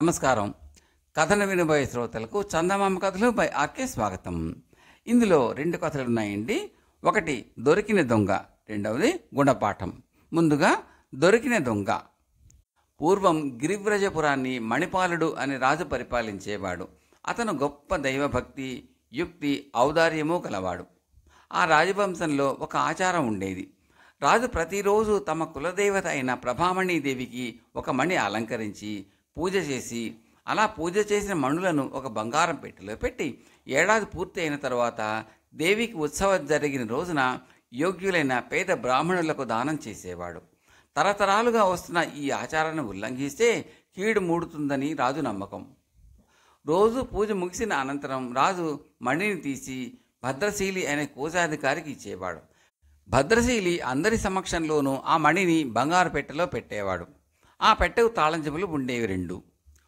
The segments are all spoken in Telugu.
నమస్కారం. కథను వినబోయే శ్రోతలకు చందమామ కథలు బై ఆర్కే స్వాగతం. ఇందులో 2 కథలు ఉన్నాయండి. ఒకటి దొరికిన దొంగ, రెండవది గుణపాఠం. ముందుగా దొరికిన దొంగ. పూర్వం గిరివ్రజపురాన్ని మణిపాలుడు అనే రాజు పరిపాలించేవాడు. అతను గొప్ప దైవభక్తి, యుక్తి, ఔదార్యము కలవాడు. ఆ రాజవంశంలో ఒక ఆచారం ఉండేది. రాజు ప్రతిరోజు తమ కులదేవత అయిన ప్రభామణీదేవికి ఒక మణి అలంకరించి పూజ చేసి, అలా పూజ చేసిన మణులను ఒక బంగారం పెట్టెలో పెట్టి ఏడాది పూర్తి అయిన తర్వాత దేవికి ఉత్సవం జరిగిన రోజున యోగ్యులైన పేద బ్రాహ్మణులకు దానం చేసేవాడు. తరతరాలుగా వస్తున్న ఈ ఆచారాన్ని ఉల్లంఘిస్తే కీడు మూడుతుందని రాజు నమ్మకం. రోజు పూజ ముగిసిన అనంతరం రాజు మణిని తీసి భద్రశీలి అనే కోశాధికారికి ఇచ్చేవాడు. భద్రశీలి అందరి సమక్షంలోనూ ఆ మణిని బంగారు పెట్టెలో పెట్టేవాడు. ఆ పెట్టెకు తాళం చెవులు ఉండేవి 2.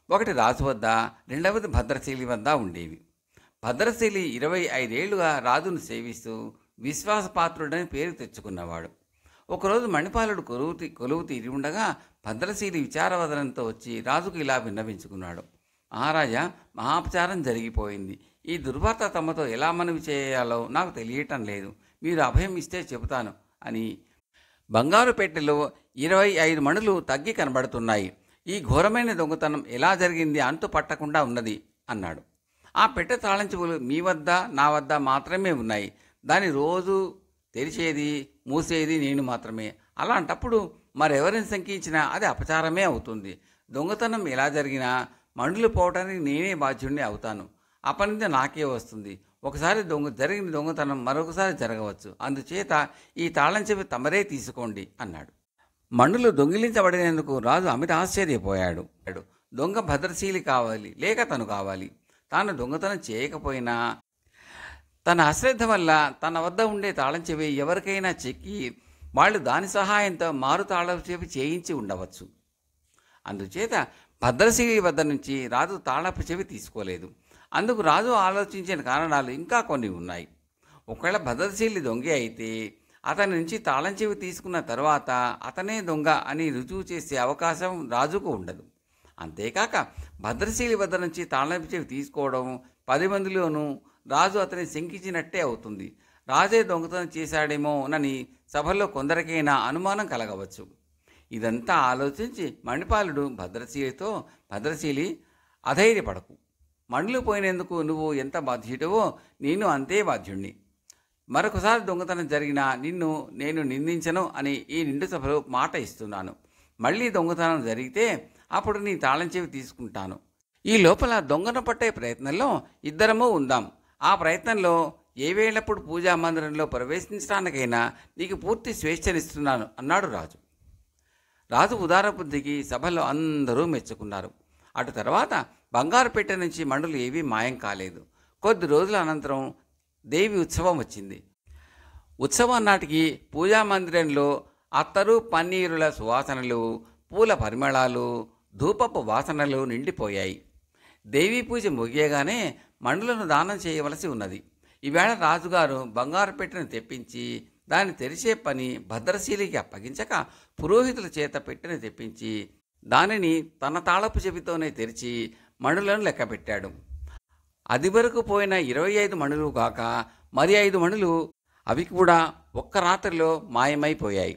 ఒకటి రాజు వద్ద, రెండవది భద్రశీలి వద్ద ఉండేవి. భద్రశీలి 25 ఏళ్లుగా రాజును సేవిస్తూ విశ్వాసపాత్రుడని పేరు తెచ్చుకున్నవాడు. ఒకరోజు మణిపాలుడు కొలువు తీరి ఉండగా భద్రశీలి విచారవదనంతో వచ్చి రాజుకు ఇలా విన్నవించుకున్నాడు. మహారాజా, మహాపచారం జరిగిపోయింది. ఈ దుర్వార్త తమతో ఎలా మనవి చేయాలో నాకు తెలియటం లేదు. మీరు అభయం ఇస్తే చెబుతాను అని. బంగారు పెట్టెలో 25 మణులు తగ్గి కనబడుతున్నాయి. ఈ ఘోరమైన దొంగతనం ఎలా జరిగింది అంతు పట్టకుండా ఉన్నది అన్నాడు. ఆ పెట్టె తాళం చెవులు మీ వద్ద, నా వద్ద మాత్రమే ఉన్నాయి. దాన్ని రోజు తెరిచేది, మూసేది నేను మాత్రమే. అలాంటప్పుడు మరెవరిని శంకించినా అది అపచారమే అవుతుంది. దొంగతనం ఎలా జరిగినా మణులు పోవటానికి నేనే బాధ్యుడిని అవుతాను. అపనింద నాకే వస్తుంది. ఒకసారి జరిగిన దొంగతనం మరొకసారి జరగవచ్చు. అందుచేత ఈ తాళం చెవి తమరే తీసుకోండి అన్నాడు. మణులు దొంగిలించబడినందుకు రాజు అమిత ఆశ్చర్యపోయాడు. దొంగ భద్రశీలి కావాలి, లేక తను కావాలి. తాను దొంగతనం చేయకపోయినా తన అశ్రద్ధ వల్ల తన వద్ద ఉండే తాళం చెవి ఎవరికైనా చెక్కి వాళ్ళు దాని సహాయంతో మారు తాళం చెవి చేయించి ఉండవచ్చు. అందుచేత భద్రశీలి వద్ద నుంచి రాజు తాళపు చెవి తీసుకోలేదు. అందుకు రాజు ఆలోచించిన కారణాలు ఇంకా కొన్ని ఉన్నాయి. ఒకవేళ భద్రశీలి దొంగ అయితే అతని నుంచి తాళం చెవి తీసుకున్న తర్వాత అతనే దొంగ అని రుజువు చేసే అవకాశం రాజుకు ఉండదు. అంతేకాక భద్రశీలి వద్ద నుంచి తాళం చెవి తీసుకోవడం 10 మందిలోనూ రాజు అతని శంకించినట్టే అవుతుంది. రాజే దొంగతనం చేశాడేమోనని సభలో కొందరికైనా అనుమానం కలగవచ్చు. ఇదంతా ఆలోచించి మణిపాలుడు భద్రశీలి అధైర్యపడకు. మణులు పోయినందుకు నువ్వు ఎంత బాధ్యుడివో నేను అంతే బాధ్యుణ్ణి. మరొకసారి దొంగతనం జరిగినా నేను నిందించను అని ఈ నిండు సభలో మాట ఇస్తున్నాను. మళ్ళీ దొంగతనం జరిగితే అప్పుడు నీ తాళం చెవి తీసుకుంటాను. ఈ లోపల దొంగను పట్టే ప్రయత్నంలో ఇద్దరము ఉందాం. ఆ ప్రయత్నంలో ఏ వేళప్పుడు పూజా మందిరంలో ప్రవేశించడానికైనా నీకు పూర్తి స్వేచ్ఛనిస్తున్నాను అన్నాడు రాజు. రాజు ఉదార బుద్ధికి సభలో అందరూ మెచ్చుకున్నారు. అటు తర్వాత బంగారు పెట్టె నుంచి మణులు ఏవీ మాయం కాలేదు. కొద్ది రోజుల అనంతరం దేవి ఉత్సవం వచ్చింది. ఉత్సవం నాటికి పూజా మందిరంలో అత్తరు, పన్నీరుల సువాసనలు, పూల పరిమళాలు, ధూపపు వాసనలు నిండిపోయాయి. దేవీ పూజ ముగియగానే మణులను దానం చేయవలసి ఉన్నది. ఈవేళ రాజుగారు బంగారు పెట్టెను తెప్పించి దాన్ని తెరిచే పని భద్రశీలికి అప్పగించక పురోహితుల చేత పెట్టెను తెప్పించి దానిని తన తాళపు చెవితోనే తెరిచి మణులను లెక్కపెట్టాడు. అది వరకు పోయిన 25 మణులు కాక మరి 5 మణులు, అవి కూడా ఒక్క రాత్రిలో మాయమైపోయాయి.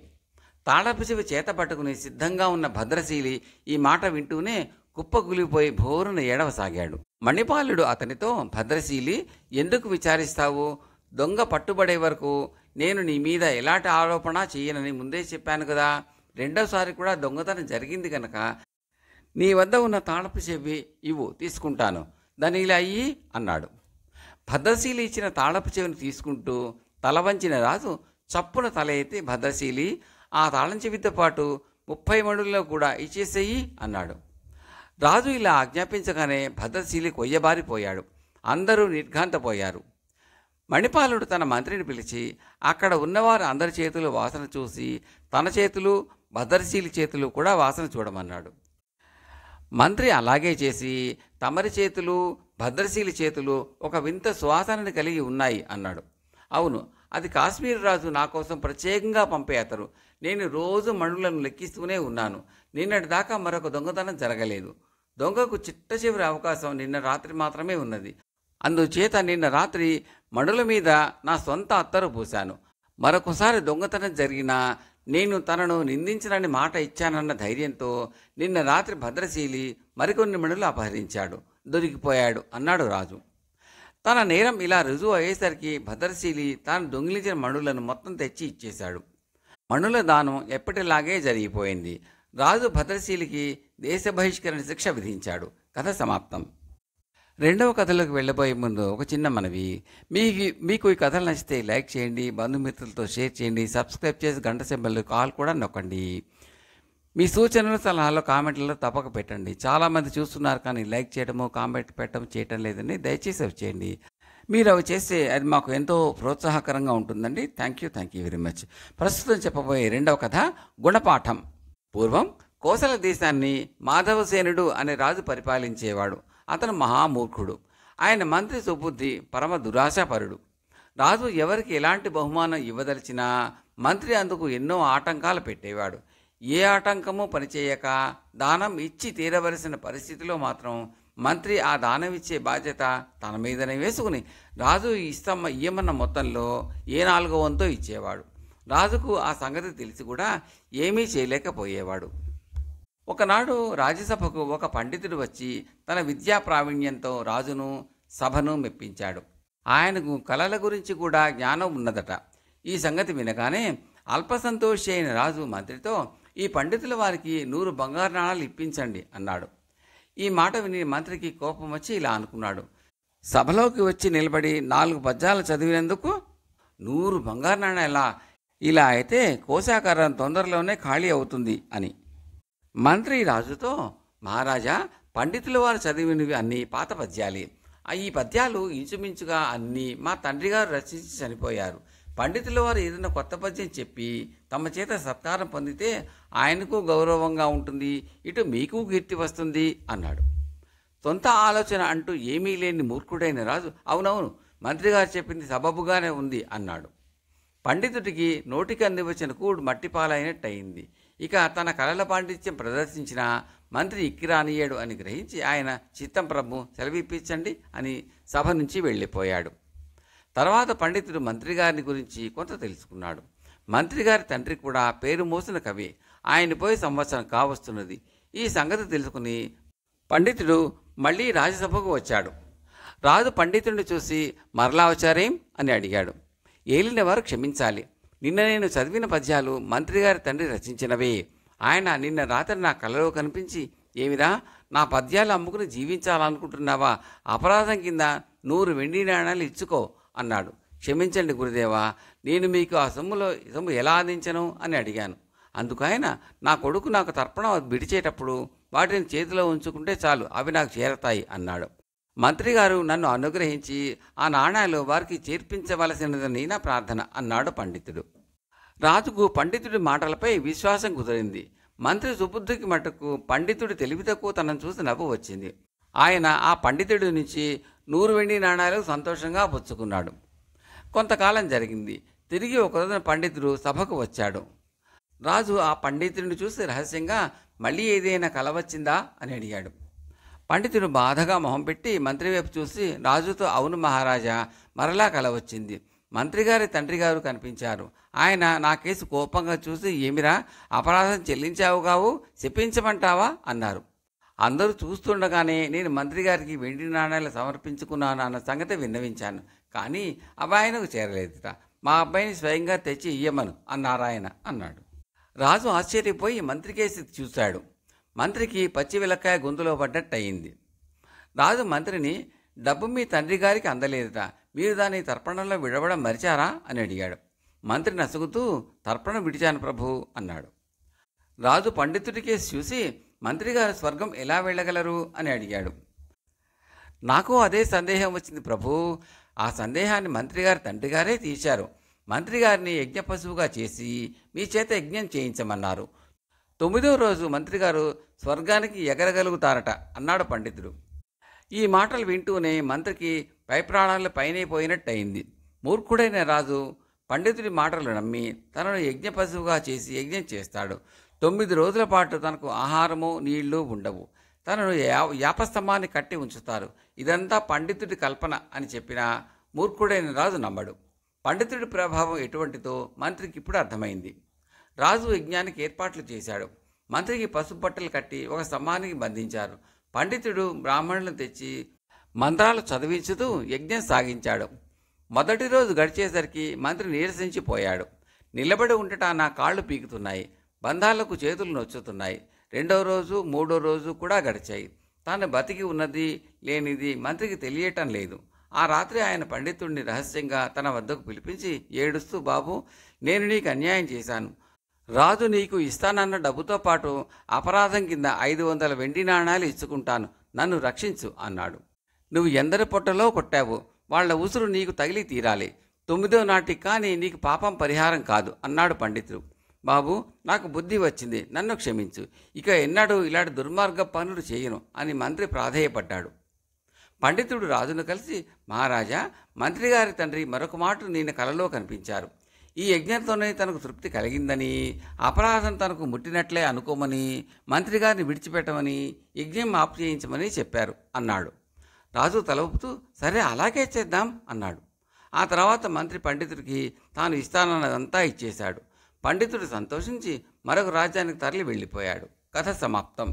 తాళపు చెవి చేత పట్టుకుని సిద్ధంగా ఉన్న భద్రశీలి ఈ మాట వింటూనే కుప్పగులిపోయి భోరున ఏడవసాగాడు. మణిపాలుడు అతనితో, భద్రశీలి, ఎందుకు విచారిస్తావు? దొంగ పట్టుబడే వరకు నేను నీ మీద ఎలాంటి ఆరోపణ చేయనని ముందే చెప్పాను కదా. రెండోసారి కూడా దొంగతనం జరిగింది కనుక నీ వద్ద ఉన్న తాళపు చెవి ఇవ్వు, తీసుకుంటాను. దాని ఇలా అయ్యి అన్నాడు. భద్రశీలి ఇచ్చిన తాళపు చెవిని తీసుకుంటూ తల వంచిన రాజు చప్పున తల ఎత్తి, భద్రశీలి, ఆ తాళం చెవితో పాటు 30 మణుల్లో కూడా ఇచ్చేసేయి అన్నాడు. రాజు ఇలా ఆజ్ఞాపించగానే భద్రశీలి కొయ్యబారిపోయాడు. అందరూ నిర్ఘాంతపోయారు. మణిపాలుడు తన మంత్రిని పిలిచి అక్కడ ఉన్నవారు అందరి చేతులు వాసన చూసి తన చేతులు, భద్రశీలి చేతులు కూడా వాసన చూడమన్నాడు. మంత్రి అలాగే చేసి తమరి చేతులు, భద్రశీలి చేతులు ఒక వింత సువాసనని కలిగి ఉన్నాయి అన్నాడు. అవును, అది కాశ్మీర్ రాజు నా కోసం ప్రత్యేకంగా పంపే అతను. నేను రోజు మణులను లెక్కిస్తూనే ఉన్నాను. నిన్నటి దాకా మరొక దొంగతనం జరగలేదు. దొంగకు చిట్ట చివరి అవకాశం నిన్న రాత్రి మాత్రమే ఉన్నది. అందుచేత నిన్న రాత్రి మణుల మీద నా సొంత అత్తరు పూశాను. మరొకసారి దొంగతనం జరిగినా నేను తనను నిందించనని మాట ఇచ్చానన్న ధైర్యంతో నిన్న రాత్రి భద్రశీలి మరికొన్ని మణులు అపహరించాడు, దొరికిపోయాడు అన్నాడు రాజు. తన నేరం ఇలా రుజువు అయ్యేసరికి భద్రశీలి తాను దొంగిలించిన మణులను మొత్తం తెచ్చి ఇచ్చేశాడు. మణుల దానం ఎప్పటిలాగే జరిగిపోయింది. రాజు భద్రశీలికి దేశ బహిష్కరణ శిక్ష విధించాడు. కథ సమాప్తం. రెండవ కథలోకి వెళ్ళబోయే ముందు ఒక చిన్న మనవి. మీకు ఈ కథలు నచ్చితే లైక్ చేయండి, బంధుమిత్రులతో షేర్ చేయండి, సబ్స్క్రైబ్ చేసి గంట సింబల్ కాల్ కూడా నొక్కండి. మీ సూచనలు సలహాలు కామెంట్లలో తప్పక పెట్టండి. చాలామంది చూస్తున్నారు కానీ లైక్ చేయడము కామెంట్ పెట్టడం చేయటం లేదండి. దయచేసి అవి చేయండి. మీరు అవి చేస్తే అది మాకు ఎంతో ప్రోత్సాహకరంగా ఉంటుందండి. Thank you very much. ప్రస్తుతం చెప్పబోయే రెండవ కథ గుణపాఠం. పూర్వం కోసల దేశాన్ని మాధవసేనుడు అనే రాజు పరిపాలించేవాడు. అతను మహామూర్ఖుడు. ఆయన మంత్రి సుబుద్ధి పరమ దురాశాపరుడు. రాజు ఎవరికి ఎలాంటి బహుమానం ఇవ్వదలిచినా మంత్రి అందుకు ఎన్నో ఆటంకాలు పెట్టేవాడు. ఏ ఆటంకము పనిచేయక దానం ఇచ్చి తీరవలసిన పరిస్థితిలో మాత్రం మంత్రి ఆ దానం ఇచ్చే బాధ్యత తన మీదనే వేసుకుని రాజు ఇయ్యమన్న మొత్తంలో ఏ 4వ వంతో ఇచ్చేవాడు. రాజుకు ఆ సంగతి తెలిసి కూడా ఏమీ చేయలేకపోయేవాడు. ఒకనాడు రాజ్యసభకు ఒక పండితుడు వచ్చి తన విద్యా ప్రావీణ్యంతో రాజును సభను మెప్పించాడు. ఆయనకు కళల గురించి కూడా జ్ఞానం ఉన్నదట. ఈ సంగతి వినగానే అల్పసంతోషి అయిన రాజు మంత్రితో, ఈ పండితుల వారికి 100 బంగారు నాణాలు ఇప్పించండి అన్నాడు. ఈ మాట విని మంత్రికి కోపం వచ్చి ఇలా అనుకున్నాడు, సభలోకి వచ్చి నిలబడి 4 పద్యాలు చదివినందుకు 100 బంగారు నాణాలా? ఇలా అయితే కోశాగారం తొందరలోనే ఖాళీ అవుతుంది అని. మంత్రి రాజుతో, మహారాజా, పండితుల వారు చదివినవి అన్నీ పాత పద్యాలే. ఈ పద్యాలు ఇంచుమించుగా అన్నీ మా తండ్రి గారు రచించి చనిపోయారు. పండితుల వారు ఏదైనా కొత్త పద్యం చెప్పి తమ చేత సత్కారం పొందితే ఆయనకు గౌరవంగా ఉంటుంది, ఇటు మీకు కీర్తి వస్తుంది అన్నాడు. సొంత ఆలోచన అంటూ ఏమీ లేని మూర్ఖుడైన రాజు, అవునవును, మంత్రిగారు చెప్పింది సబబుగానే ఉంది అన్నాడు. పండితుడికి నోటికి అందివచ్చిన కూడు మట్టిపాలైనట్టయింది. ఇక తన కళల పాండిత్యం ప్రదర్శించిన మంత్రి ఇక్కిరానియ్యాడు అని గ్రహించి ఆయన, చిత్తం ప్రభు, సెలవిప్పించండి అని సభ నుంచి వెళ్ళిపోయాడు. తర్వాత పండితుడు మంత్రిగారిని గురించి కొంత తెలుసుకున్నాడు. మంత్రిగారి తండ్రి కూడా పేరు మోసిన కవి. ఆయన పోయి సంవత్సరం కావస్తున్నది. ఈ సంగతి తెలుసుకుని పండితుడు మళ్ళీ రాజ్యసభకు వచ్చాడు. రాజు పండితుడిని చూసి, మరలా వచ్చారేం అని అడిగాడు. ఏలినవారు క్షమించాలి, నిన్న నేను చదివిన పద్యాలు మంత్రిగారి తండ్రి రచించినవే. ఆయన నిన్న రాత్రి నా కలలో కనిపించి, ఏమిరా, నా పద్యాలు అమ్ముకుని జీవించాలనుకుంటున్నావా? అపరాధం కింద 100 వెండి నాణాలు ఇచ్చుకో అన్నాడు. క్షమించండి గురుదేవా, నేను మీకు ఆ సొమ్ము ఎలా అందించను అని అడిగాను. అందుకు ఆయన, నా కొడుకు నాకు తర్పణం విడిచేటప్పుడు వాటిని చేతిలో ఉంచుకుంటే చాలు, అవి నాకు చేరతాయి అన్నాడు. మంత్రిగారు నన్ను అనుగ్రహించి ఆ నాణాలు వారికి చేర్పించవలసినదని నా ప్రార్థన అన్నాడు పండితుడు. రాజుకు పండితుడి మాటలపై విశ్వాసం కుదిరింది. మంత్రి సుబుద్ధికి మటుకు పండితుడి తెలివి తక్కువ తనను చూసి నవ్వు వచ్చింది. ఆయన ఆ పండితుడి నుంచి 100 వెండి నాణాలు సంతోషంగా పుచ్చుకున్నాడు. కొంతకాలం జరిగింది. తిరిగి ఒక రోజున పండితుడు సభకు వచ్చాడు. రాజు ఆ పండితుడిని చూసి రహస్యంగా, మళ్ళీ ఏదైనా కల వచ్చిందా అని అడిగాడు. పండితుడు బాధగా మొహం పెట్టి మంత్రి వైపు చూసి రాజుతో, అవును మహారాజా, మరలా కల వచ్చింది. మంత్రిగారి తండ్రి గారు కనిపించారు. ఆయన నా కేసు కోపంగా చూసి, ఏమిరా, అపరాధం చెల్లించావుగావు, చెప్పించమంటావా అన్నారు. అందరూ చూస్తుండగానే నేను మంత్రిగారికి వెండి నాణాలు సమర్పించుకున్నాను అన్న సంగతి విన్నవించాను. కానీ అవి ఆయనకు చేరలేదుట. మా అబ్బాయిని స్వయంగా తెచ్చి ఇయ్యమను అన్నారాయన అన్నాడు. రాజు ఆశ్చర్యపోయి మంత్రికేసి చూశాడు. మంత్రికి పచ్చి విలక్కాయ గొంతులో పడ్డట్టయింది. రాజు మంత్రిని, డబ్బు మీ తండ్రి గారికి అందలేదుట, మీరు దాన్ని తర్పణంలో విడవడం మరిచారా అని అడిగాడు. మంత్రి నసుగుతూ, తర్పణం విడిచాను ప్రభు అన్నాడు. రాజు పండితుడికేసి చూసి, మంత్రిగారు స్వర్గం ఎలా వెళ్ళగలరు అని అడిగాడు. నాకు అదే సందేహం వచ్చింది ప్రభు. ఆ సందేహాన్ని మంత్రిగారి తండ్రి గారే తీశారు. మంత్రిగారిని యజ్ఞ పశువుగా చేసి మీ చేత యజ్ఞం చేయించమన్నారు. 9వ రోజు మంత్రిగారు స్వర్గానికి ఎగరగలుగుతారట అన్నాడు పండితుడు. ఈ మాటలు వింటూనే మంత్రికి పై ప్రాణాలు పైనే పోయినట్టయింది. మూర్ఖుడైన రాజు పండితుడి మాటలు నమ్మి తనను యజ్ఞ పశువుగా చేసి యజ్ఞం చేస్తాడు. 9 రోజుల పాటు తనకు ఆహారము నీళ్లు ఉండవు. తనను యాపస్తంభాన్ని కట్టి ఉంచుతారు. ఇదంతా పండితుడి కల్పన అని చెప్పినా మూర్ఖుడైన రాజు నమ్మడు. పండితుడి ప్రభావం ఎటువంటిదో మంత్రికి ఇప్పుడు అర్థమైంది. రాజు యజ్ఞానికి ఏర్పాట్లు చేశాడు. మంత్రికి పసుపు బట్టలు కట్టి ఒక స్తంభానికి బంధించారు. పండితుడు బ్రాహ్మణులను తెచ్చి మంత్రాలు చదివించుతూ యజ్ఞం సాగించాడు. మొదటి రోజు గడిచేసరికి మంత్రి నీరసించిపోయాడు. నిలబడి ఉండటా నా కాళ్ళు పీకుతున్నాయి, బంధాలకు చేతులు నొచ్చుతున్నాయి. రెండో రోజు మూడో రోజు కూడా గడిచాయి. తాను బతికి ఉన్నది లేనిది మంత్రికి తెలియటం లేదు. ఆ రాత్రి ఆయన పండితుడిని రహస్యంగా తన వద్దకు పిలిపించి ఏడుస్తూ, బాబు, నేను నీకు అన్యాయం చేశాను. రాజు నీకు ఇస్తానన్న డబ్బుతో పాటు అపరాధం కింద 500 వెండి నాణాలు ఇచ్చుకుంటాను, నన్ను రక్షించు అన్నాడు. నువ్వు ఎందరి పొట్టలో కొట్టావు, వాళ్ల ఉసురు నీకు తగిలి తీరాలి. 9వ నాటికి కానీ నీకు పాపం పరిహారం కాదు అన్నాడు పండితుడు. బాబు, నాకు బుద్ధి వచ్చింది, నన్ను క్షమించు. ఇక ఎన్నడూ ఇలాంటి దుర్మార్గ పనులు చేయను అని మంత్రి ప్రాధేయపడ్డాడు. పండితుడు రాజును కలిసి, మహారాజా, మంత్రిగారి తండ్రి మరొక మాట నేను కలలో కనిపించారు. ఈ యజ్ఞంతోనే తనకు తృప్తి కలిగిందని, అపరాధం తనకు ముట్టినట్లే అనుకోమని, మంత్రిగారిని విడిచిపెట్టమని, యజ్ఞం ఆపు చేయించమని చెప్పారు అన్నాడు. రాజు తల ఊపుతూ, సరే అలాగే చేద్దాం అన్నాడు. ఆ తర్వాత మంత్రి పండితుడికి తాను ఇస్తానన్నదంతా ఇచ్చేశాడు. పండితుడు సంతోషించి మరొక రాజ్యానికి తరలి వెళ్ళిపోయాడు. కథ సమాప్తం.